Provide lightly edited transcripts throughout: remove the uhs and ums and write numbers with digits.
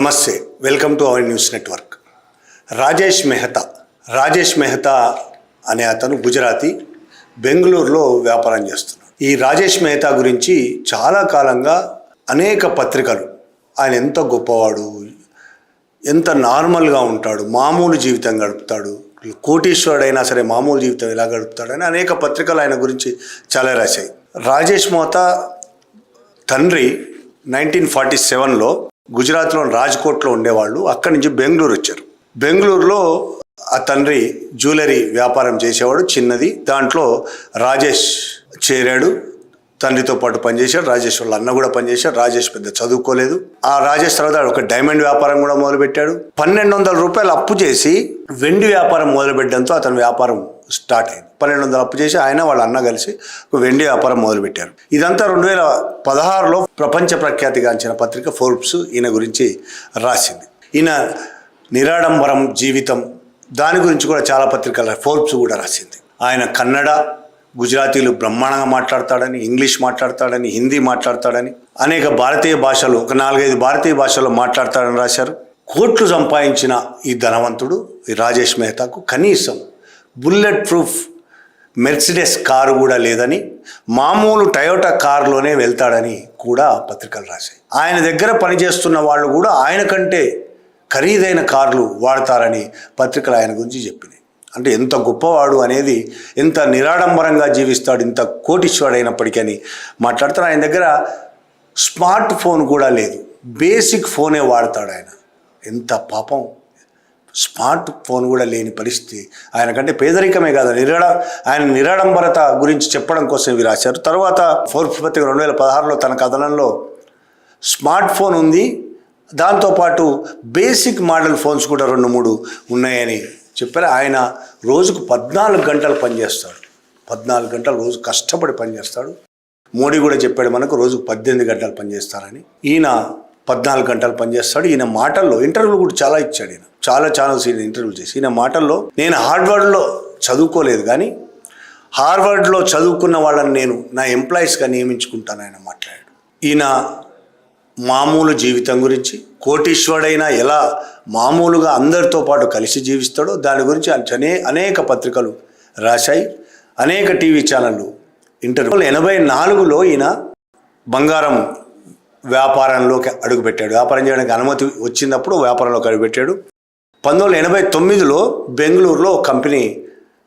నమస్తే, welcome to our news network. Rajesh Mehta అనే అతను గుజరాతీ, బెంగళూరులో వ్యాపారం చేస్తున్నాడు. ఈ రాజేష్ మెహతా గురించి చాలా కాలంగా అనేక పత్రికలు ఆయన ఎంత గొప్పవాడు, ఎంత నార్మల్గా ఉంటాడు, మామూలు జీవితం గడుపుతాడు, కోటీశ్వరుడైనా సరే మామూలు జీవితం ఎలా గడుపుతాడని అనేక పత్రికలు ఆయన గురించి చాలా రాశాయి. రాజేష్ మెహతా తండ్రి 1947లో గుజరాత్లో రాజ్కోట్లో ఉండేవాళ్ళు. అక్కడి నుంచి బెంగళూరు వచ్చారు. బెంగళూరులో ఆ తండ్రి జ్యువెలరీ వ్యాపారం చేసేవాడు, చిన్నది. దాంట్లో రాజేష్ చేరాడు, తండ్రితో పాటు పనిచేశాడు. రాజేష్ వాళ్ళ అన్న కూడా పనిచేశాడు. రాజేష్ పెద్ద చదువుకోలేదు. ఆ రాజేష్ తర్వాత ఒక డైమండ్ వ్యాపారం కూడా మొదలుపెట్టాడు. 1200 రూపాయలు అప్పు చేసి వెండి వ్యాపారం మొదలుపెట్టడంతో అతని వ్యాపారం స్టార్ట్ అయింది. 1200 అప్పు చేసి ఆయన వాళ్ళ అన్న కలిసి ఒక వెండి వ్యాపారం మొదలుపెట్టారు. ఇదంతా 2016లో ప్రపంచ ప్రఖ్యాతిగాంచిన పత్రిక ఫోర్బ్స్ ఈయన గురించి రాసింది. ఈయన నిరాడంబరం జీవితం, దాని గురించి కూడా చాలా పత్రికలు ఫోర్బ్స్ కూడా రాసింది. ఆయన కన్నడ, గుజరాతీలు బ్రహ్మాండంగా మాట్లాడతాడని, ఇంగ్లీష్ మాట్లాడతాడని, హిందీ మాట్లాడతాడని, అనేక భారతీయ భాషలు, ఒక 4-5 భారతీయ భాషల్లో మాట్లాడతాడని రాశారు. కోట్లు సంపాదించిన ఈ ధనవంతుడు ఈ రాజేష్ మెహతాకు కనీసం బుల్లెట్ ప్రూఫ్ మెర్సిడెస్ కారు కూడా లేదని, మామూలు టయోటా కారులోనే వెళ్తాడని కూడా పత్రికలు రాశాయి. ఆయన దగ్గర పనిచేస్తున్న వాళ్ళు కూడా ఆయన కంటే ఖరీదైన కార్లు వాడతారని పత్రికలు ఆయన గురించి చెప్పినాయి. అంటే ఎంత గొప్పవాడు అనేది, ఎంత నిరాడంబరంగా జీవిస్తాడు, ఇంత కోటీశ్వరుడైనప్పటికీ అని మాట్లాడతారు. ఆయన దగ్గర స్మార్ట్ ఫోన్ కూడా లేదు, బేసిక్ ఫోనే వాడతాడు ఆయన. ఎంత పాపం, స్మార్ట్ ఫోన్ కూడా లేని పరిస్థితి. ఆయన కంటే పేదరికమే కాదు, ఆయన నిరాడంబరత గురించి చెప్పడం కోసం ఇవి రాశారు. తర్వాత ఫోర్బ్స్ పత్రిక 2016లో తన కథనంలో స్మార్ట్ ఫోన్ ఉంది, దాంతోపాటు బేసిక్ మోడల్ ఫోన్స్ కూడా 2-3 ఉన్నాయని చెప్పారు. ఆయన రోజుకు 14 గంటలు పనిచేస్తాడు. 14 గంటలు రోజు కష్టపడి పనిచేస్తాడు. మోడీ కూడా చెప్పాడు మనకు రోజుకు 18 గంటలు పనిచేస్తారని. ఈయన 14 గంటలు పనిచేస్తాడు. ఈయన మాటల్లో ఇంటర్వ్యూలు కూడా చాలా ఇచ్చాడు. ఈయన చాలా ఛానల్స్ ఈయన ఇంటర్వ్యూలు చేసి, ఈయన మాటల్లో నేను హార్వర్డ్లో చదువుకోలేదు కానీ హార్వర్డ్లో చదువుకున్న వాళ్ళని నేను నా ఎంప్లాయీస్గా నియమించుకుంటాను ఆయన మాట్లాడాడు. ఈయన మామూలు జీవితం గురించి, కోటీశ్వరుడైనా ఎలా మామూలుగా అందరితో పాటు కలిసి జీవిస్తాడో దాని గురించి అనేక పత్రికలు రాశాయి, అనేక టీవీ ఛానళ్ళు ఇంటర్వ్యూలు. 1984లో ఈయన బంగారం వ్యాపారంలోకి అడుగుపెట్టాడు. వ్యాపారం చేయడానికి అనుమతి వచ్చినప్పుడు వ్యాపారంలోకి అడుగుపెట్టాడు. 1989లో బెంగళూరులో కంపెనీ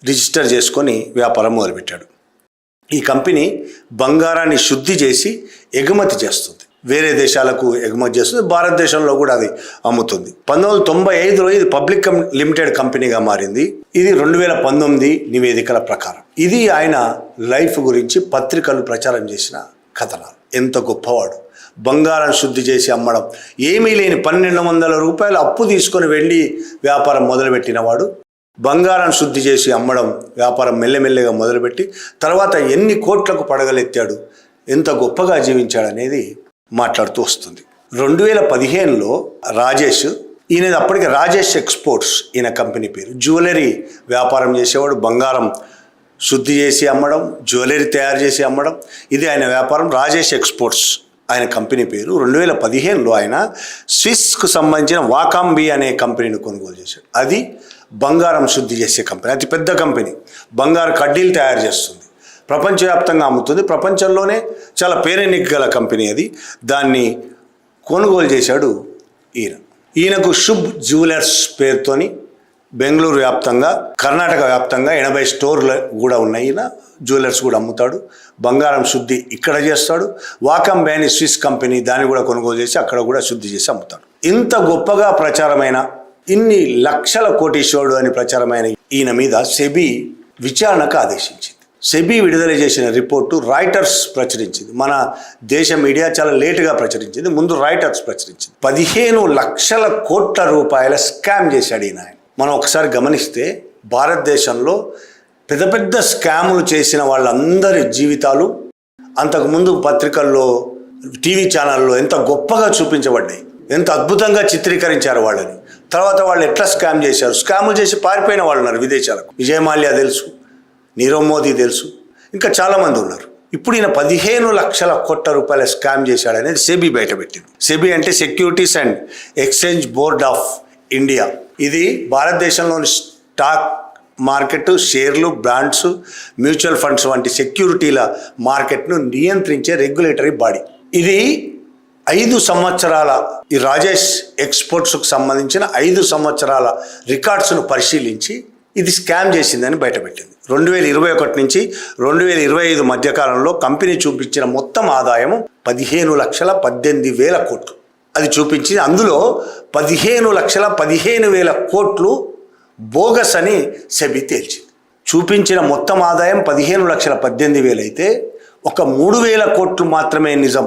రిజిస్టర్ చేసుకొని వ్యాపారం మొదలుపెట్టాడు. ఈ కంపెనీ బంగారాన్ని శుద్ధి చేసి ఎగుమతి చేస్తుంది, వేరే దేశాలకు ఎగుమతి చేస్తుంది, భారతదేశంలో కూడా అది అమ్ముతుంది. 1995లో ఇది పబ్లిక్ లిమిటెడ్ కంపెనీగా మారింది. ఇది 2019 నివేదికల ప్రకారం. ఇది ఆయన లైఫ్ గురించి పత్రికలు ప్రచారం చేసిన కథనాలు. ఎంత గొప్పవాడు, బంగారం శుద్ధి చేసి అమ్మడం, ఏమీ లేని 1200 రూపాయలు అప్పు తీసుకొని వెండి వ్యాపారం మొదలుపెట్టినవాడు బంగారం శుద్ధి చేసి అమ్మడం వ్యాపారం మెల్లమెల్లగా మొదలుపెట్టి తర్వాత ఎన్ని కోట్లకు పడగలెత్తాడు, ఎంత గొప్పగా జీవించాడనేది మాట్లాడుతూ వస్తుంది. 2015లో రాజేష్, ఈయన అప్పటికి రాజేష్ ఎక్స్పోర్ట్స్ ఈయన కంపెనీ పేరు, జ్యువెలరీ వ్యాపారం చేసేవాడు. బంగారం శుద్ధి చేసి అమ్మడం, జ్యువెలరీ తయారు చేసి అమ్మడం, ఇది ఆయన వ్యాపారం. రాజేష్ ఎక్స్పోర్ట్స్ ఆయన కంపెనీ పేరు. 2015లో ఆయన స్విస్కు సంబంధించిన వాకాంబీ అనే కంపెనీని కొనుగోలు చేశాడు. అది బంగారం శుద్ధి చేసే కంపెనీ, అతి పెద్ద కంపెనీ. బంగారు కడ్డీలు తయారు చేస్తుంది, ప్రపంచవ్యాప్తంగా అమ్ముతుంది, ప్రపంచంలోనే చాలా పేరెన్నిక గల కంపెనీ అది. దాన్ని కొనుగోలు చేశాడు ఈయనకు శుభ్ జ్యువెలర్స్ పేరుతోని బెంగళూరు వ్యాప్తంగా, కర్ణాటక వ్యాప్తంగా 80 స్టోర్లు కూడా ఉన్నాయి. ఈయన జ్యువెలర్స్ కూడా అమ్ముతాడు, బంగారం శుద్ధి ఇక్కడ చేస్తాడు. వాకంబే అని స్విస్ కంపెనీ, దాన్ని కూడా కొనుగోలు చేసి అక్కడ కూడా శుద్ధి చేసి అమ్ముతాడు. ఇంత గొప్పగా ప్రచారమైన, ఇన్ని లక్షల కోటీశ్వరుడు అని ప్రచారమైన ఈయన మీద సెబీ విచారణకు ఆదేశించింది. సెబీ విడుదల చేసిన రిపోర్టు రాయిటర్స్ ప్రచురించింది. మన దేశ మీడియా చాలా లేటుగా ప్రచురించింది, ముందు రాయిటర్స్ ప్రచురించింది. 15 లక్షల కోట్ల రూపాయల స్కామ్ చేశాడు ఈయన. మనం ఒకసారి గమనిస్తే భారతదేశంలో పెద్ద పెద్ద స్కాములు చేసిన వాళ్ళందరి జీవితాలు అంతకుముందు పత్రికల్లో, టీవీ ఛానల్లో ఎంత గొప్పగా చూపించబడ్డాయి, ఎంత అద్భుతంగా చిత్రీకరించారు వాళ్ళని. తర్వాత వాళ్ళు ఎట్లా స్కామ్ చేశారు, స్కాములు చేసి పారిపోయిన వాళ్ళు ఉన్నారు విదేశాలకు. విజయ్ మాల్యా తెలుసు, నీరవ్ మోదీ తెలుసు, ఇంకా చాలామంది ఉన్నారు. ఇప్పుడు ఈయన 15 లక్షల కోట్ల రూపాయల స్కామ్ చేశాడనేది సెబీ బయటపెట్టింది. సెబీ అంటే securities and exchange board of India. ఇది భారతదేశంలోని స్టాక్ మార్కెట్, షేర్లు, బాండ్స్, మ్యూచువల్ ఫండ్స్ వంటి సెక్యూరిటీల మార్కెట్ను నియంత్రించే రెగ్యులేటరీ బాడీ. ఇది 5 సంవత్సరాల ఈ రాజేష్ ఎక్స్పోర్ట్స్కు సంబంధించిన 5 సంవత్సరాల రికార్డ్స్ను పరిశీలించి ఇది స్కామ్ చేసిందని బయటపెట్టింది. 2021 నుంచి 2025 మధ్యకాలంలో కంపెనీ చూపించిన మొత్తం ఆదాయము 15,18,000 కోట్లు. అది చూపించింది. అందులో 15,15,000 కోట్లు బోగస్ అని సెబీ తేల్చింది. చూపించిన మొత్తం ఆదాయం 15,18,000 అయితే ఒక 3,000 కోట్లు మాత్రమే నిజం,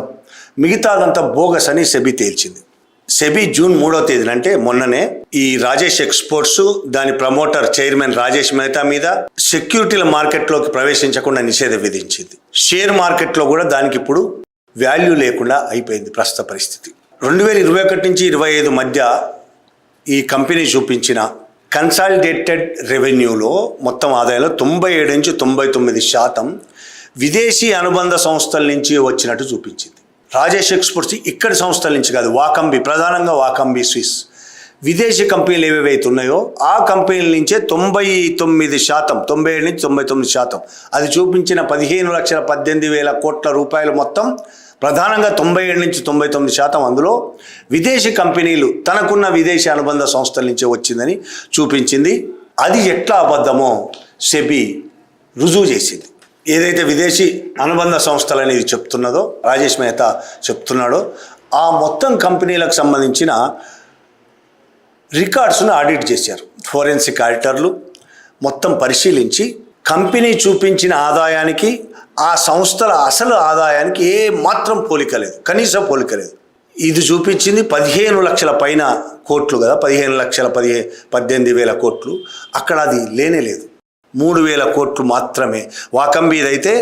మిగతాదంతా బోగస్ అని సెబీ తేల్చింది. సెబీ జూన్ 3వ తేదీన అంటే మొన్ననే ఈ రాజేష్ ఎక్స్పోర్ట్స్ దాని ప్రమోటర్ చైర్మన్ రాజేష్ మెహతా మీద సెక్యూరిటీల మార్కెట్లోకి ప్రవేశించకుండా నిషేధం విధించింది. షేర్ మార్కెట్లో కూడా దానికి ఇప్పుడు వాల్యూ లేకుండా అయిపోయింది ప్రస్తుత పరిస్థితి. 2021 నుంచి 2025 మధ్య ఈ కంపెనీ చూపించిన కన్సాలిడేటెడ్ రెవెన్యూలో మొత్తం ఆదాయంలో 97 నుంచి 99% విదేశీ అనుబంధ సంస్థల నుంచి వచ్చినట్టు చూపించింది. రాజేష్ ఎక్స్పోర్ట్స్ ఇక్కడి సంస్థల నుంచి కాదు, వాకంబి, ప్రధానంగా వాకంబి స్విస్ విదేశీ కంపెనీలు ఏవేవైతే ఉన్నాయో ఆ కంపెనీల నుంచే 97% 97 నుంచి 99% అది చూపించిన 15,18,000 కోట్ల రూపాయలు మొత్తం ప్రధానంగా 97 నుంచి 99% అందులో విదేశీ కంపెనీలు తనకున్న విదేశీ అనుబంధ సంస్థల నుంచే వచ్చిందని చూపించింది. అది ఎట్లా అబద్ధమో సెబీ రుజువు చేసింది. ఏదైతే విదేశీ అనుబంధ సంస్థలు అనేది చెప్తున్నదో రాజేష్ మెహతా చెప్తున్నాడో ఆ మొత్తం కంపెనీలకు సంబంధించిన రికార్డ్స్ను ఆడిట్ చేశారు. ఫోరెన్సిక్ ఆడిటర్లు మొత్తం పరిశీలించి కంపెనీ చూపించిన ఆదాయానికి ఆ సంస్థల అసలు ఆదాయానికి ఏ మాత్రం పోలిక లేదు, కనీసం పోలిక లేదు. ఇది చూపించింది 15 లక్షల పైన కోట్లు కదా, 15,18,000 కోట్లు. అక్కడ అది లేనే లేదు, 3,000 కోట్లు మాత్రమే. వాకంబీదైతే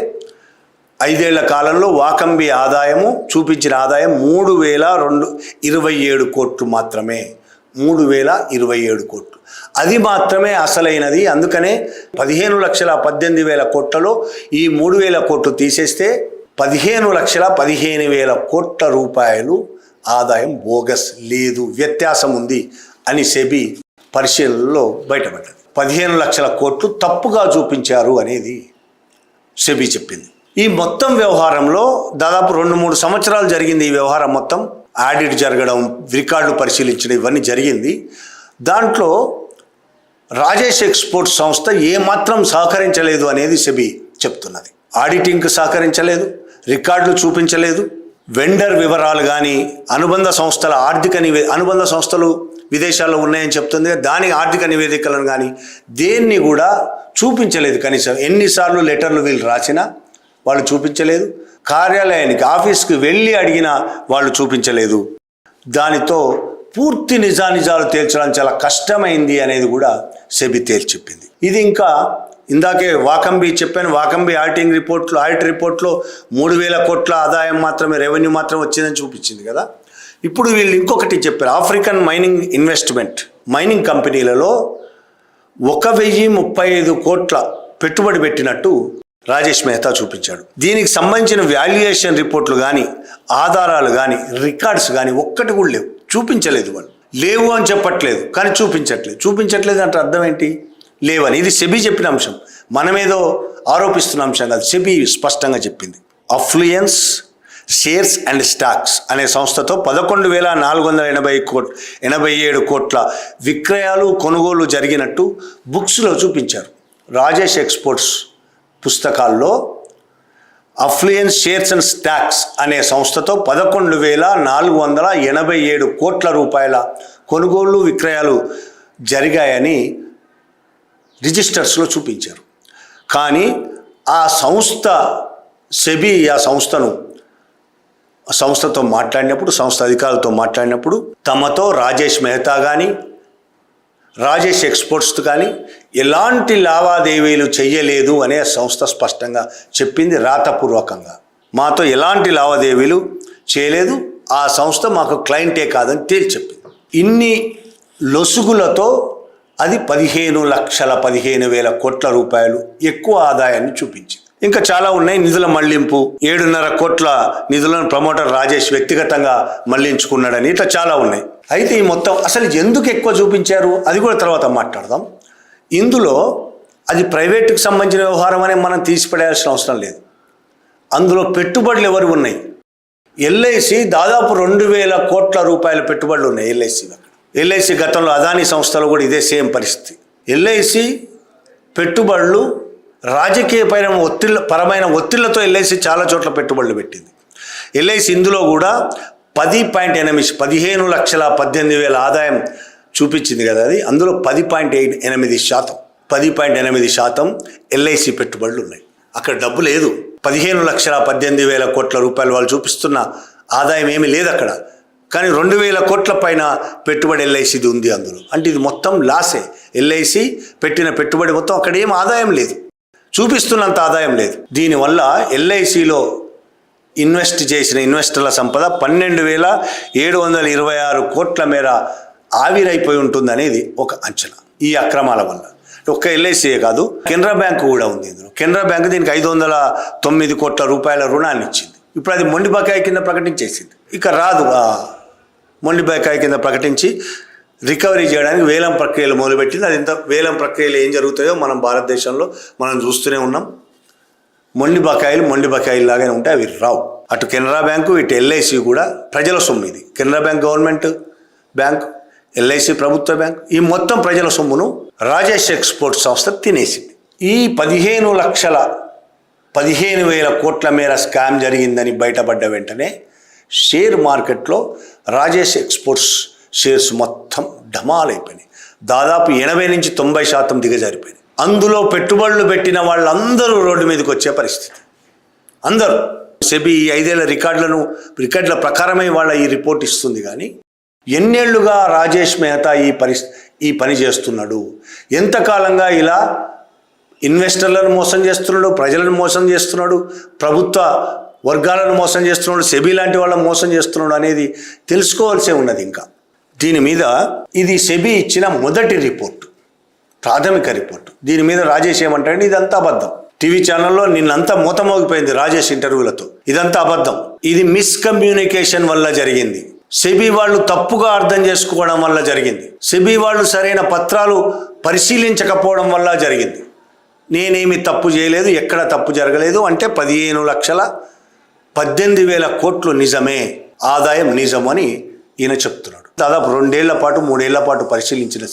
5 ఏళ్ల కాలంలో వాకంబీ ఆదాయము చూపించిన ఆదాయం 3,227 కోట్లు మాత్రమే. 3,027 కోట్లు అది మాత్రమే అసలైనది. అందుకనే 15,18,000 కోట్లలో ఈ 3,000 కోట్లు తీసేస్తే 15,15,000 కోట్ల రూపాయలు ఆదాయం బోగస్ లేదు, వ్యత్యాసం ఉంది అని సెబీ పరిశీలనలో బయటపడ్డది. 15 లక్షల కోట్లు తప్పుగా చూపించారు అనేది సెబీ చెప్పింది. ఈ మొత్తం వ్యవహారంలో దాదాపు 2-3 సంవత్సరాలు జరిగింది. ఈ వ్యవహారం మొత్తం ఆడిట్ జరగడం, రికార్డులు పరిశీలించడం ఇవన్నీ జరిగింది. దాంట్లో రాజేష్ ఎక్స్పోర్ట్స్ సంస్థ ఏమాత్రం సహకరించలేదు అనేది సెబీ చెప్తున్నది. ఆడిటింగ్కి సహకరించలేదు, రికార్డులు చూపించలేదు, వెండర్ వివరాలు కానీ అనుబంధ సంస్థల అనుబంధ సంస్థలు విదేశాల్లో ఉన్నాయని చెప్తుంది, దాని ఆర్థిక నివేదికలను కానీ దేన్ని కూడా చూపించలేదు. కనీసం ఎన్నిసార్లు లెటర్లు వీళ్ళు రాసినా వాళ్ళు చూపించలేదు, కార్యాలయానికి ఆఫీస్కి వెళ్ళి అడిగినా వాళ్ళు చూపించలేదు. దానితో పూర్తి నిజానిజాలు తేల్చడం చాలా కష్టమైంది అనేది కూడా సెబీ తేల్చి చెప్పింది. ఇది ఇంకా ఇందాకే వాకంబీ చెప్పాను, వాకంబీ ఆడిట్ రిపోర్ట్లో 3,000 కోట్ల ఆదాయం మాత్రమే, రెవెన్యూ మాత్రం వచ్చిందని చూపించింది కదా. ఇప్పుడు వీళ్ళు ఇంకొకటి చెప్పారు, ఆఫ్రికన్ మైనింగ్ కంపెనీలలో 1,035 కోట్ల పెట్టుబడి పెట్టినట్టు రాజేష్ మెహతా చూపించాడు. దీనికి సంబంధించిన వాల్యుయేషన్ రిపోర్ట్లు కానీ ఆధారాలు కానీ రికార్డ్స్ కానీ ఒక్కటి కూడా లేవు, చూపించలేదు. వాళ్ళు లేవు అని చెప్పట్లేదు, కానీ చూపించట్లేదు అంటే అర్థం ఏంటి? లేవని. ఇది సెబీ చెప్పిన అంశం, మనమేదో ఆరోపిస్తున్న అంశం కాదు, సెబీ స్పష్టంగా చెప్పింది. అఫ్లుయెన్స్ షేర్స్ అండ్ స్టాక్స్ అనే సంస్థతో 11,487 కోట్ల విక్రయాలు కొనుగోలు జరిగినట్టు బుక్స్లో చూపించారు. రాజేష్ ఎక్స్పోర్ట్స్ పుస్తకాల్లో అఫ్లుయెన్స్ షేర్స్ అండ్ స్టాక్స్ అనే సంస్థతో 11,487 కోట్ల రూపాయల కొనుగోలు విక్రయాలు జరిగాయని రిజిస్టర్స్లో చూపించారు. కానీ ఆ సంస్థ సెబీ సంస్థతో మాట్లాడినప్పుడు, సంస్థ అధికారులతో మాట్లాడినప్పుడు తమతో రాజేష్ మెహతా కానీ రాజేష్ ఎక్స్పోర్ట్స్ కానీ ఎలాంటి లావాదేవీలు చెయ్యలేదు అనే సంస్థ స్పష్టంగా చెప్పింది రాతపూర్వకంగా. మాతో ఎలాంటి లావాదేవీలు చేయలేదు, ఆ సంస్థ మాకు క్లయింటే కాదని తేల్చి చెప్పింది. ఇన్ని లొసుగులతో అది 15,15,000 కోట్ల రూపాయలు ఎక్కువ ఆదాయాన్ని చూపించింది. ఇంకా చాలా ఉన్నాయి. నిధుల మళ్లింపు 7.5 కోట్ల నిధులను ప్రమోటర్ రాజేష్ వ్యక్తిగతంగా మళ్లించుకున్నాడని ఇట్లా చాలా ఉన్నాయి. అయితే ఈ మొత్తం అసలు ఎందుకు ఎక్కువ చూపించారు అది కూడా తర్వాత మాట్లాడదాం. ఇందులో అది ప్రైవేటుకు సంబంధించిన వ్యవహారం అని మనం తీసిపడేయాల్సిన అవసరం లేదు. అందులో పెట్టుబడులు ఎవరు ఉన్నాయి? ఎల్ఐసి దాదాపు 2,000 కోట్ల రూపాయల పెట్టుబడులు ఉన్నాయి ఎల్ఐసి. ఎల్ఐసి గతంలో అదానీ సంస్థలో కూడా ఇదే సేమ్ పరిస్థితి. ఎల్ఐసి పెట్టుబడులు రాజకీయ పరమైన ఒత్తిళ్లతో ఎల్ఐసి చాలా చోట్ల పెట్టుబడులు పెట్టింది. ఎల్ఐసి ఇందులో కూడా 15,18,000 ఆదాయం చూపించింది కదా, అది అందులో 10.8% ఎల్ఐసి పెట్టుబడులు ఉన్నాయి. అక్కడ డబ్బు లేదు. 15,18,000 కోట్ల రూపాయలు వాళ్ళు చూపిస్తున్న ఆదాయం ఏమీ లేదు అక్కడ. కానీ 2,000 కోట్ల పైన పెట్టుబడి ఎల్ఐసిది ఉంది అందులో. అంటే ఇది మొత్తం లాసే. ఎల్ఐసి పెట్టిన పెట్టుబడి మొత్తం అక్కడ ఏం ఆదాయం లేదు, చూపిస్తున్నంత ఆదాయం లేదు. దీనివల్ల ఎల్ఐసిలో ఇన్వెస్ట్ చేసిన ఇన్వెస్టర్ల సంపద 12,726 కోట్ల మేర ఆవిరైపోయి ఉంటుంది అనేది ఒక అంచనా. ఈ అక్రమాల వల్ల ఒక్క ఎల్ఐసియే కాదు, కెనరా బ్యాంకు కూడా ఉంది ఇందులో. కెనరా బ్యాంకు దీనికి 509 కోట్ల రూపాయల రుణాన్ని ఇచ్చింది. ఇప్పుడు అది మొండి బకాయి కింద ప్రకటించేసింది. ఇక రాదు. మొండి బకాయి కింద ప్రకటించి రికవరీ చేయడానికి వేలం ప్రక్రియలు మొదలుపెట్టింది. అది ఇంత వేలం ప్రక్రియలు ఏం జరుగుతాయో మనం భారతదేశంలో మనం చూస్తూనే ఉన్నాం. మొండి బకాయిలు లాగానే ఉంటాయి, అవి రావు. అటు కెనరా బ్యాంకు ఇటు ఎల్ఐసి కూడా ప్రజల సొమ్ము. ఇది Canara bank government bank, LIC ప్రభుత్వ బ్యాంక్. ఈ మొత్తం ప్రజల సొమ్మును రాజేష్ ఎక్స్పోర్ట్ సంస్థ తినేసింది. ఈ 15,000 కోట్ల మేర స్కామ్ జరిగిందని బయటపడ్డ వెంటనే షేర్ మార్కెట్లో రాజేష్ ఎక్స్పోర్ట్స్ షేర్స్ మొత్తం ఢమాలైపోయినాయి. దాదాపు 80-90% దిగజారిపోయినాయి. అందులో పెట్టుబడులు పెట్టిన వాళ్ళందరూ రోడ్డు మీదకి వచ్చే పరిస్థితి. అందరూ. సెబీ 5 ఏళ్ల రికార్డుల ప్రకారమే వాళ్ళ ఈ రిపోర్ట్ ఇస్తుంది. కానీ ఎన్నేళ్లుగా రాజేష్ మెహతా ఈ పని చేస్తున్నాడు? ఎంతకాలంగా ఇలా ఇన్వెస్టర్లను మోసం చేస్తున్నాడు, ప్రజలను మోసం చేస్తున్నాడు, ప్రభుత్వ వర్గాలను మోసం చేస్తున్నాడు, సెబీ లాంటి వాళ్ళని మోసం చేస్తున్నాడు అనేది తెలుసుకోవాల్సే ఉన్నది. ఇంకా దీని మీద ఇది సెబీ ఇచ్చిన మొదటి రిపోర్ట్, ప్రాథమిక రిపోర్ట్. దీని మీద రాజేష్ ఏమంటాడు? ఇదంతా అబద్ధం. టీవీ ఛానల్లో నిన్నంతా మూతమోగిపోయింది రాజేష్ ఇంటర్వ్యూలతో. ఇదంతా అబద్ధం, ఇది మిస్కమ్యూనికేషన్ వల్ల జరిగింది, సెబీ వాళ్ళు తప్పుగా అర్థం చేసుకోవడం వల్ల జరిగింది, సెబీ వాళ్ళు సరైన పత్రాలు పరిశీలించకపోవడం వల్ల జరిగింది, నేనేమి తప్పు చేయలేదు, ఎక్కడ తప్పు జరగలేదు. అంటే 15,18,000 కోట్లు నిజమే, ఆదాయం నిజం అని ఈయన చెప్తున్నాడు. దాదాపు 2 ఏళ్ల పాటు 3 ఏళ్ల పాటు పరిశీలించిన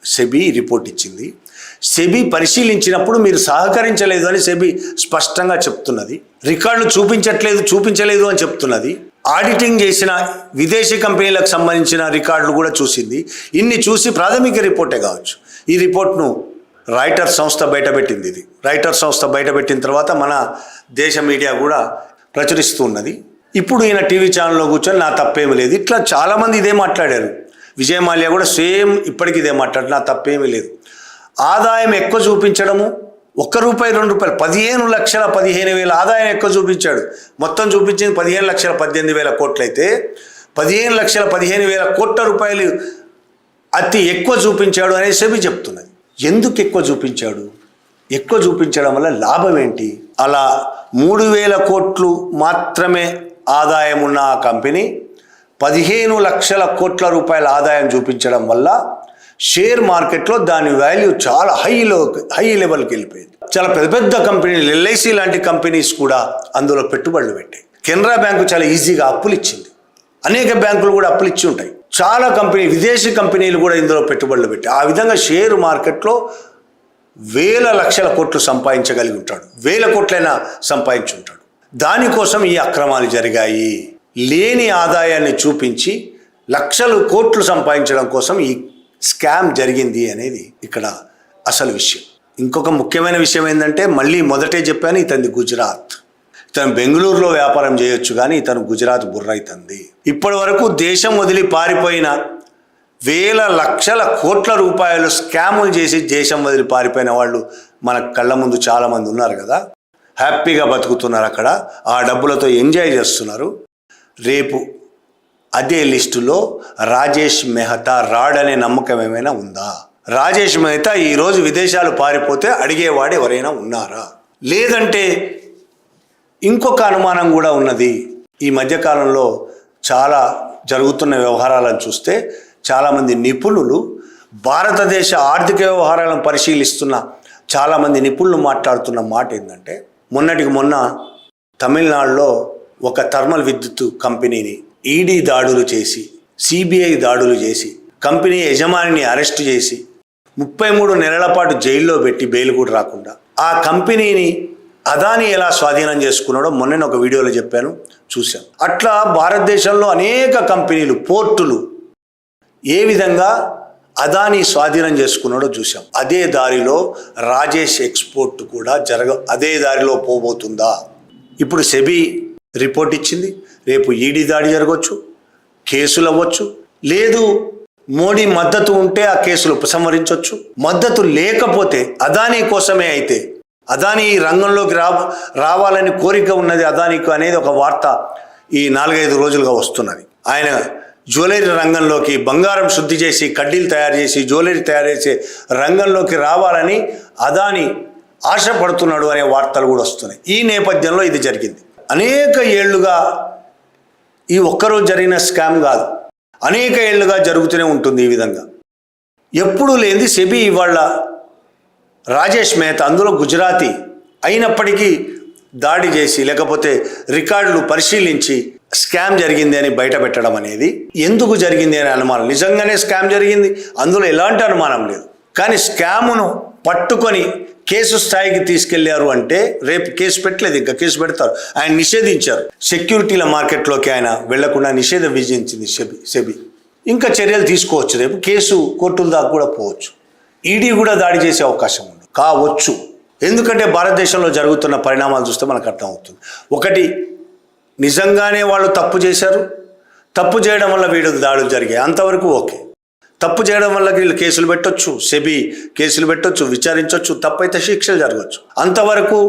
సెబీ రిపోర్ట్ ఇచ్చింది. సెబీ పరిశీలించినప్పుడు మీరు సహకరించలేదు అని సెబీ స్పష్టంగా చెప్తున్నది. రికార్డులు చూపించలేదు అని చెప్తున్నది. ఆడిటింగ్ చేసిన విదేశీ కంపెనీలకు సంబంధించిన రికార్డులు కూడా చూసింది. ఇన్ని చూసి ప్రాథమిక రిపోర్టే కావచ్చు. ఈ రిపోర్ట్ను రాయిటర్స్ సంస్థ బయటపెట్టింది. ఇది రాయిటర్స్ సంస్థ బయటపెట్టిన తర్వాత మన దేశ మీడియా కూడా ప్రచురిస్తూ ఉన్నది. ఇప్పుడు ఈయన టీవీ ఛానల్లో కూర్చొని నా తప్పేమీ లేదు, ఇట్లా చాలామంది ఇదే మాట్లాడారు. విజయ్ మాల్యా కూడా సేమ్ ఇప్పటికి ఇదే మాట్లాడు, నా తప్పేమీ లేదు. ఆదాయం ఎక్కువ చూపించడము, ₹1 2 15,15,000 ఆదాయం ఎక్కువ చూపించాడు. మొత్తం చూపించింది 15,18,000 కోట్లు అయితే 15,15,000 కోట్ల రూపాయలు అతి ఎక్కువ చూపించాడు అనేది సెబీ చెప్తున్నది. ఎందుకు ఎక్కువ చూపించాడు? ఎక్కువ చూపించడం వల్ల లాభం ఏంటి? అలా 3,000 కోట్లు మాత్రమే ఆదాయం ఉన్న ఆ కంపెనీ 15 లక్షల కోట్ల రూపాయల ఆదాయం చూపించడం వల్ల షేర్ మార్కెట్లో దాని వాల్యూ చాలా హై లెవెల్కి వెళ్ళిపోయింది. చాలా పెద్ద కంపెనీలు, ఎల్ఐసి లాంటి కంపెనీస్ కూడా అందులో పెట్టుబడులు పెట్టాయి. కెనరా బ్యాంకు చాలా ఈజీగా అప్పులు ఇచ్చింది. అనేక బ్యాంకులు కూడా అప్పులు ఇచ్చి ఉంటాయి. చాలా విదేశీ కంపెనీలు కూడా ఇందులో పెట్టుబడులు పెట్టాయి. ఆ విధంగా షేర్ మార్కెట్లో వేల లక్షల కోట్లు సంపాదించగలిగి ఉంటాడు, 1000 కోట్లైనా సంపాదించి ఉంటాడు. దానికోసం ఈ అక్రమాలు జరిగాయి. లేని ఆదాయాన్ని చూపించి లక్షల కోట్లు సంపాదించడం కోసం ఈ స్కామ్ జరిగింది అనేది ఇక్కడ అసలు విషయం. ఇంకొక ముఖ్యమైన విషయం ఏంటంటే, మళ్ళీ మొదటే చెప్పాను, ఇతని గుజరాత్. ఇతను బెంగళూరులో వ్యాపారం చేయొచ్చు, కానీ ఇతను గుజరాత్ బుర్ర అవుతుంది. ఇప్పటి వరకు దేశం వదిలి పారిపోయిన వేల లక్షల కోట్ల రూపాయలు స్కాములు చేసి దేశం వదిలి పారిపోయిన వాళ్ళు మన కళ్ళ ముందు చాలామంది ఉన్నారు కదా. హ్యాపీగా బతుకుతున్నారు అక్కడ, ఆ డబ్బులతో ఎంజాయ్ చేస్తున్నారు. రేపు అదే లిస్టులో రాజేష్ మెహతా రాడనే నమ్మకం ఏమైనా ఉందా? రాజేష్ మెహతా ఈరోజు విదేశాలు పారిపోతే అడిగేవాడు ఎవరైనా ఉన్నారా? లేదంటే ఇంకొక అనుమానం కూడా ఉన్నది. ఈ మధ్యకాలంలో చాలా జరుగుతున్న వ్యవహారాలను చూస్తే చాలామంది నిపుణులు, భారతదేశ ఆర్థిక వ్యవహారాలను పరిశీలిస్తున్న చాలామంది నిపుణులు మాట్లాడుతున్న మాట ఏంటంటే, మొన్నటికి మొన్న తమిళనాడులో ఒక థర్మల్ విద్యుత్ కంపెనీని ఈడీ దాడులు చేసి, సిబిఐ దాడులు చేసి, కంపెనీ యజమానిని అరెస్టు చేసి 33 నెలల పాటు జైల్లో పెట్టి బెయిల్ కూడా రాకుండా ఆ కంపెనీని అదానీ ఎలా స్వాధీనం చేసుకున్నాడో మొన్న ఒక వీడియోలో చెప్పాను, చూశాను. అట్లా భారతదేశంలో అనేక కంపెనీలు, పోర్టులు ఏ విధంగా అదానీ స్వాధీనం చేసుకున్నాడో చూసాం. అదే దారిలో రాజేష్ ఎక్స్పోర్ట్ కూడా అదే దారిలో పోబోతుందా? ఇప్పుడు సెబీ రిపోర్ట్ ఇచ్చింది, రేపు ఈడీ దాడి జరగవచ్చు, కేసులు అవ్వచ్చు. లేదు మోడీ మద్దతు ఉంటే ఆ కేసులు ఉపసంహరించవచ్చు. మద్దతు లేకపోతే అదానీ కోసమే అయితే, అదానీ రంగంలోకి రావాలని కోరిక ఉన్నది అదానీకు అనేది ఒక వార్త ఈ 4-5 రోజులుగా వస్తున్నది. ఆయన జ్యువెలరీ రంగంలోకి, బంగారం శుద్ధి చేసి కడ్డీలు తయారు చేసి జ్యువెలరీ తయారు చేసే రంగంలోకి రావాలని అదానీ ఆశపడుతున్నాడు అనే వార్తలు కూడా వస్తున్నాయి. ఈ నేపథ్యంలో ఇది జరిగింది. అనేక ఏళ్లుగా ఈ ఒక్కరోజు జరిగిన స్కామ్ కాదు, అనేక ఏళ్లుగా జరుగుతూనే ఉంటుంది ఈ విధంగా. ఎప్పుడూ లేనిది సెబీ ఇవాళ రాజేష్ మెహతా, అందులో గుజరాతీ అయినప్పటికీ దాడి చేసి, లేకపోతే రికార్డులు పరిశీలించి స్కామ్ జరిగింది అని బయట పెట్టడం అనేది, ఎందుకు జరిగింది అనే అనుమానం. నిజంగానే స్కామ్ జరిగింది, అందులో ఎలాంటి అనుమానం లేదు. కానీ స్కామును పట్టుకొని కేసు స్థాయికి తీసుకెళ్లారు అంటే, రేపు కేసు పెట్టలేదు, ఇంకా కేసు పెడతారు. ఆయన నిషేధించారు, సెక్యూరిటీల మార్కెట్లోకి ఆయన వెళ్లకుండా నిషేధం విధించింది సెబీ. ఇంకా చర్యలు తీసుకోవచ్చు, రేపు కేసు కోర్టుల దాకా కూడా పోవచ్చు. ఈడీ కూడా దాడి చేసే అవకాశం ఉంది కావచ్చు. ఎందుకంటే భారతదేశంలో జరుగుతున్న పరిణామాలు చూస్తే మనకు అర్థమవుతుంది. ఒకటి, నిజంగానే వాళ్ళు తప్పు చేశారు, తప్పు చేయడం వల్ల వీడు దాడులు జరిగాయి, అంతవరకు ఓకే. తప్పు చేయడం వల్ల వీళ్ళు కేసులు పెట్టొచ్చు, సెబీ కేసులు పెట్టొచ్చు, విచారించవచ్చు, తప్పైతే శిక్షలు జరగవచ్చు. అంతవరకు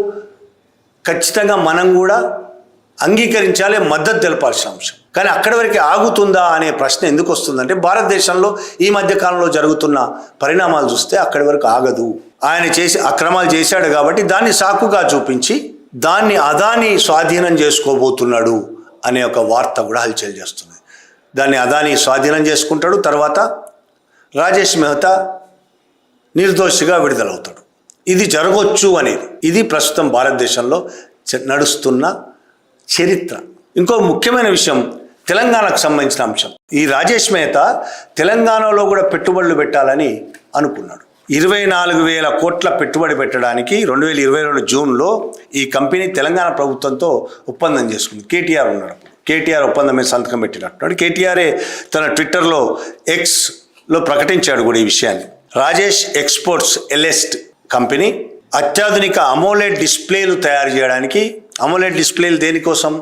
ఖచ్చితంగా మనం కూడా అంగీకరించాలి, మద్దతు తెలపాల్సిన అంశం. కానీ అక్కడి వరకు ఆగుతుందా అనే ప్రశ్న ఎందుకు వస్తుందంటే, భారతదేశంలో ఈ మధ్యకాలంలో జరుగుతున్న పరిణామాలు చూస్తే అక్కడి వరకు ఆగదు. ఆయన అక్రమాలు చేశాడు కాబట్టి దాన్ని సాకుగా చూపించి దాన్ని అదానీ స్వాధీనం చేసుకోబోతున్నాడు అనే ఒక వార్త కూడా హల్చల్ చేస్తుంది. దాన్ని అదానీ స్వాధీనం చేసుకుంటాడు, తర్వాత రాజేష్ మెహతా నిర్దోషిగా విడుదలవుతాడు. ఇది జరగవచ్చు అనేది, ఇది ప్రస్తుతం భారతదేశంలో నడుస్తున్న చరిత్ర. ఇంకో ముఖ్యమైన విషయం, తెలంగాణకు సంబంధించిన అంశం. ఈ రాజేష్ మెహతా తెలంగాణలో కూడా పెట్టుబడులు పెట్టాలని అనుకున్నాడు. 24,000 కోట్ల పెట్టుబడి పెట్టడానికి 2022 జూన్లో ఈ కంపెనీ తెలంగాణ ప్రభుత్వంతో ఒప్పందం చేసుకుంది. కేటీఆర్ ఉన్నాడు, కేటీఆర్ ఒప్పందం మీద సంతకం పెట్టినట్టున్నాడు. కేటీఆర్ఏ తన ట్విట్టర్లో ఎక్స్లో ప్రకటించాడు కూడా ఈ విషయాన్ని. రాజేష్ ఎక్స్పోర్ట్స్ ఎల్ఎస్ట్ కంపెనీ అత్యాధునిక అమోలెడ్ డిస్ప్లేలు తయారు చేయడానికి, అమోలెడ్ డిస్ప్లేలు దేనికోసం?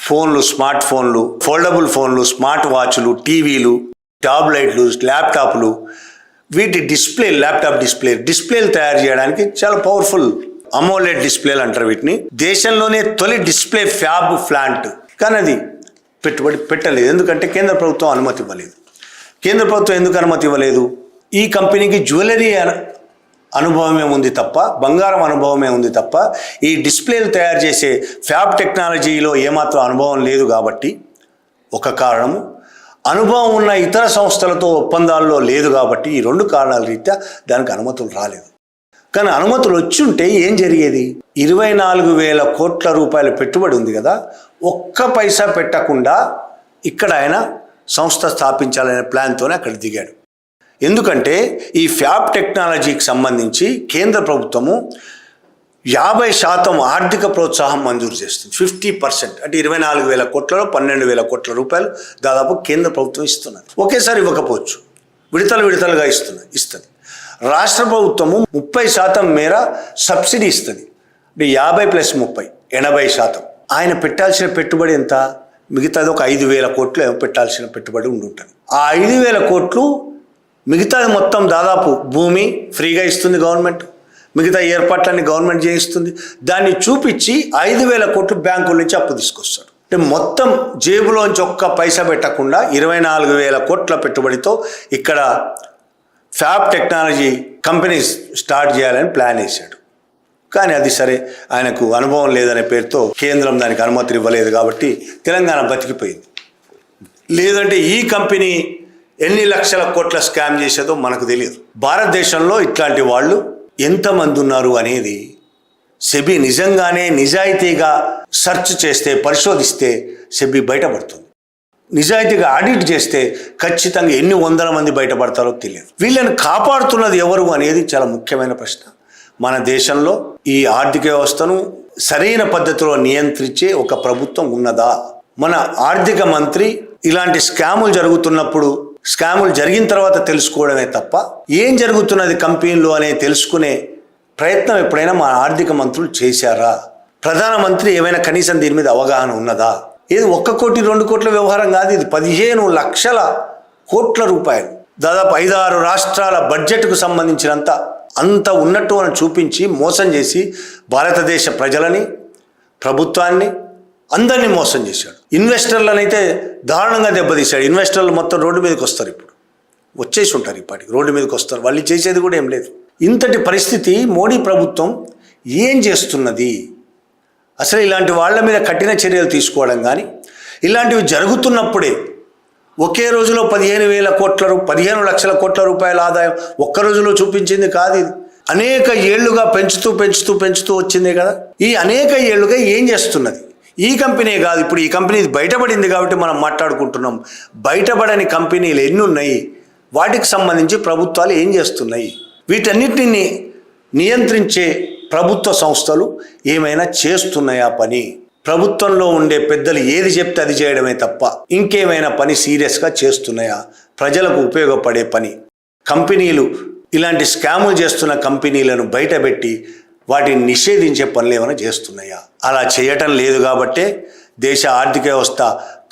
ఫోన్లు, స్మార్ట్ ఫోన్లు, ఫోల్డబుల్ ఫోన్లు, స్మార్ట్ వాచ్లు, టీవీలు, టాబ్లెట్లు, ల్యాప్టాప్లు, వీటి డిస్ప్లే, ల్యాప్టాప్ డిస్ప్లేలు తయారు చేయడానికి చాలా పవర్ఫుల్ అమోలెడ్ డిస్ప్లేలు అంటారు వీటిని. దేశంలోనే తొలి డిస్ప్లే ఫ్యాబ్ ప్లాంట్. కానీ అది పెట్టుబడి పెట్టలేదు, ఎందుకంటే కేంద్ర ప్రభుత్వం అనుమతి ఇవ్వలేదు. కేంద్ర ప్రభుత్వం ఎందుకు అనుమతి ఇవ్వలేదు? ఈ కంపెనీకి జ్యువెలరీ అనుభవమే ఉంది తప్ప, బంగారం అనుభవమే ఉంది తప్ప, ఈ డిస్ప్లేలు తయారు చేసే ఫ్యాబ్ టెక్నాలజీలో ఏమాత్రం అనుభవం లేదు కాబట్టి ఒక కారణము. అనుభవం ఉన్న ఇతర సంస్థలతో ఒప్పందాల్లో లేదు కాబట్టి, ఈ 2 కారణాల రీత్యా దానికి అనుమతులు రాలేదు. కానీ అనుమతులు వచ్చి ఉంటే ఏం జరిగేది? 24,000 కోట్ల రూపాయల పెట్టుబడి ఉంది కదా, ఒక్క పైసా పెట్టకుండా ఇక్కడ ఆయన సంస్థ స్థాపించాలనే ప్లాన్తోనే అక్కడ దిగాడు. ఎందుకంటే ఈ ఫ్యాబ్ టెక్నాలజీకి సంబంధించి కేంద్ర ప్రభుత్వము 50% ఆర్థిక ప్రోత్సాహం మంజూరు చేస్తుంది. 50% అంటే 24,000 కోట్లలో 12,000 కోట్ల రూపాయలు దాదాపు కేంద్ర ప్రభుత్వం ఇస్తున్నది. ఒకేసారి ఇవ్వకపోవచ్చు, విడతలుగా ఇస్తుంది. రాష్ట్ర ప్రభుత్వము 30% మేర సబ్సిడీ ఇస్తుంది. అంటే 50 + 30 80%. ఆయన పెట్టాల్సిన పెట్టుబడి ఎంత? మిగతాది ఒక 5,000 కోట్లు పెట్టాల్సిన పెట్టుబడి ఉంటుంది. ఆ 5,000 కోట్లు మిగతాది మొత్తం దాదాపు భూమి ఫ్రీగా ఇస్తుంది గవర్నమెంట్, మిగతా ఏర్పాట్లన్నీ గవర్నమెంట్ చేయిస్తుంది. దాన్ని చూపించి 5,000 కోట్లు బ్యాంకుల నుంచి అప్పు తీసుకొస్తాడు. అంటే మొత్తం జేబులోంచి ఒక్క పైసా పెట్టకుండా 24,000 కోట్ల పెట్టుబడితో ఇక్కడ ఫ్యాబ్ టెక్నాలజీ కంపెనీ స్టార్ట్ చేయాలని ప్లాన్ వేశాడు. కానీ అది సరే, ఆయనకు అనుభవం లేదనే పేరుతో కేంద్రం దానికి అనుమతి ఇవ్వలేదు కాబట్టి తెలంగాణ బతికిపోయింది. లేదంటే ఈ కంపెనీ ఎన్ని లక్షల కోట్ల స్కామ్ చేసేదో మనకు తెలియదు. భారతదేశంలో ఇట్లాంటి వాళ్ళు ఎంతమంది ఉన్నారు అనేది సెబీ నిజంగానే నిజాయితీగా సెర్చ్ చేస్తే, పరిశోధిస్తే సెబీ బయటపడుతుంది. నిజాయితీగా ఆడిట్ చేస్తే ఖచ్చితంగా ఎన్ని వందల మంది బయటపడతారో తెలియదు. వీళ్ళని కాపాడుతున్నది ఎవరు అనేది చాలా ముఖ్యమైన ప్రశ్న. మన దేశంలో ఈ ఆర్థిక వ్యవస్థను సరైన పద్ధతిలో నియంత్రించే ఒక ప్రభుత్వం ఉన్నదా? మన ఆర్థిక మంత్రి ఇలాంటి స్కాములు జరుగుతున్నప్పుడు, స్కాములు జరిగిన తర్వాత తెలుసుకోవడమే తప్ప ఏం జరుగుతున్నది కంపెనీలో అనే తెలుసుకునే ప్రయత్నం ఎప్పుడైనా మా ఆర్థిక మంత్రులు చేశారా? ప్రధానమంత్రి ఏమైనా కనీసం దీని మీద అవగాహన ఉన్నదా? ఇది 1 కోటి 2 కోట్ల వ్యవహారం కాదు, ఇది 15 లక్షల కోట్ల రూపాయలు, దాదాపు 5-6 రాష్ట్రాల బడ్జెట్కు సంబంధించినంత అంత ఉన్నట్టు అని చూపించి మోసం చేసి భారతదేశ ప్రజలని, ప్రభుత్వాన్ని, అందరినీ మోసం చేశాడు. ఇన్వెస్టర్లను అయితే దారుణంగా దెబ్బతీశాడు. ఇన్వెస్టర్లు మొత్తం రోడ్డు మీదకి వస్తారు, ఇప్పుడు వచ్చేసి ఉంటారు, ఇప్పటికి రోడ్డు మీదకి వస్తారు. వాళ్ళు చేసేది కూడా ఏం లేదు. ఇంతటి పరిస్థితి మోడీ ప్రభుత్వం ఏం చేస్తున్నది? అసలు ఇలాంటి వాళ్ళ మీద కఠిన చర్యలు తీసుకోవడం కానీ, ఇలాంటివి జరుగుతున్నప్పుడే ఒకే రోజులో 15 లక్షల కోట్ల రూపాయల ఆదాయం ఒక్క రోజులో చూపించింది కాదు. ఇది అనేక ఏళ్లుగా పెంచుతూ వచ్చిందే కదా. ఈ అనేక ఏళ్లుగా ఏం చేస్తున్నది ఈ కంపెనీ కాదు. ఇప్పుడు ఈ కంపెనీ బయటపడింది కాబట్టి మనం మాట్లాడుకుంటున్నాం. బయటపడని కంపెనీలు ఎన్ని ఉన్నాయి, వాటికి సంబంధించి ప్రభుత్వాలు ఏం చేస్తున్నాయి, వీటన్నిటిని నియంత్రించే ప్రభుత్వ సంస్థలు ఏమైనా చేస్తున్నాయా పని? ప్రభుత్వంలో ఉండే పెద్దలు ఏది చెప్తే అది చేయడమే తప్ప ఇంకేమైనా పని సీరియస్గా చేస్తున్నాయా? ప్రజలకు ఉపయోగపడే పని. కంపెనీలు ఇలాంటి స్కాములు చేస్తున్న కంపెనీలను బయటపెట్టి వాటిని నిషేధించే పనులు ఏమైనా చేస్తున్నాయా? అలా చేయటం లేదు కాబట్టే దేశ ఆర్థిక వ్యవస్థ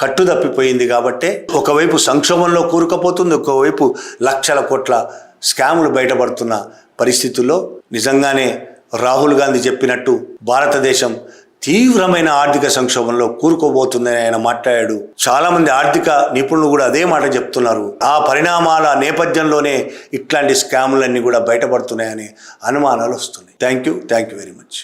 కట్టుదప్పిపోయింది. కాబట్టే ఒకవైపు సంక్షోభంలో కూరుకుపోతుంది, ఒకవైపు లక్షల కోట్ల స్కాములు బయటపడుతున్న పరిస్థితుల్లో నిజంగానే రాహుల్ గాంధీ చెప్పినట్టు భారతదేశం తీవ్రమైన ఆర్థిక సంక్షోభంలో కూరుకోబోతుందని ఆయన మాట్లాడాడు. చాలామంది ఆర్థిక నిపుణులు కూడా అదే మాట చెప్తున్నారు. ఆ పరిణామాల నేపథ్యంలోనే ఇట్లాంటి స్కాములన్నీ కూడా బయటపడుతున్నాయని అనుమానాలు వస్తున్నాయి. Thank you very much.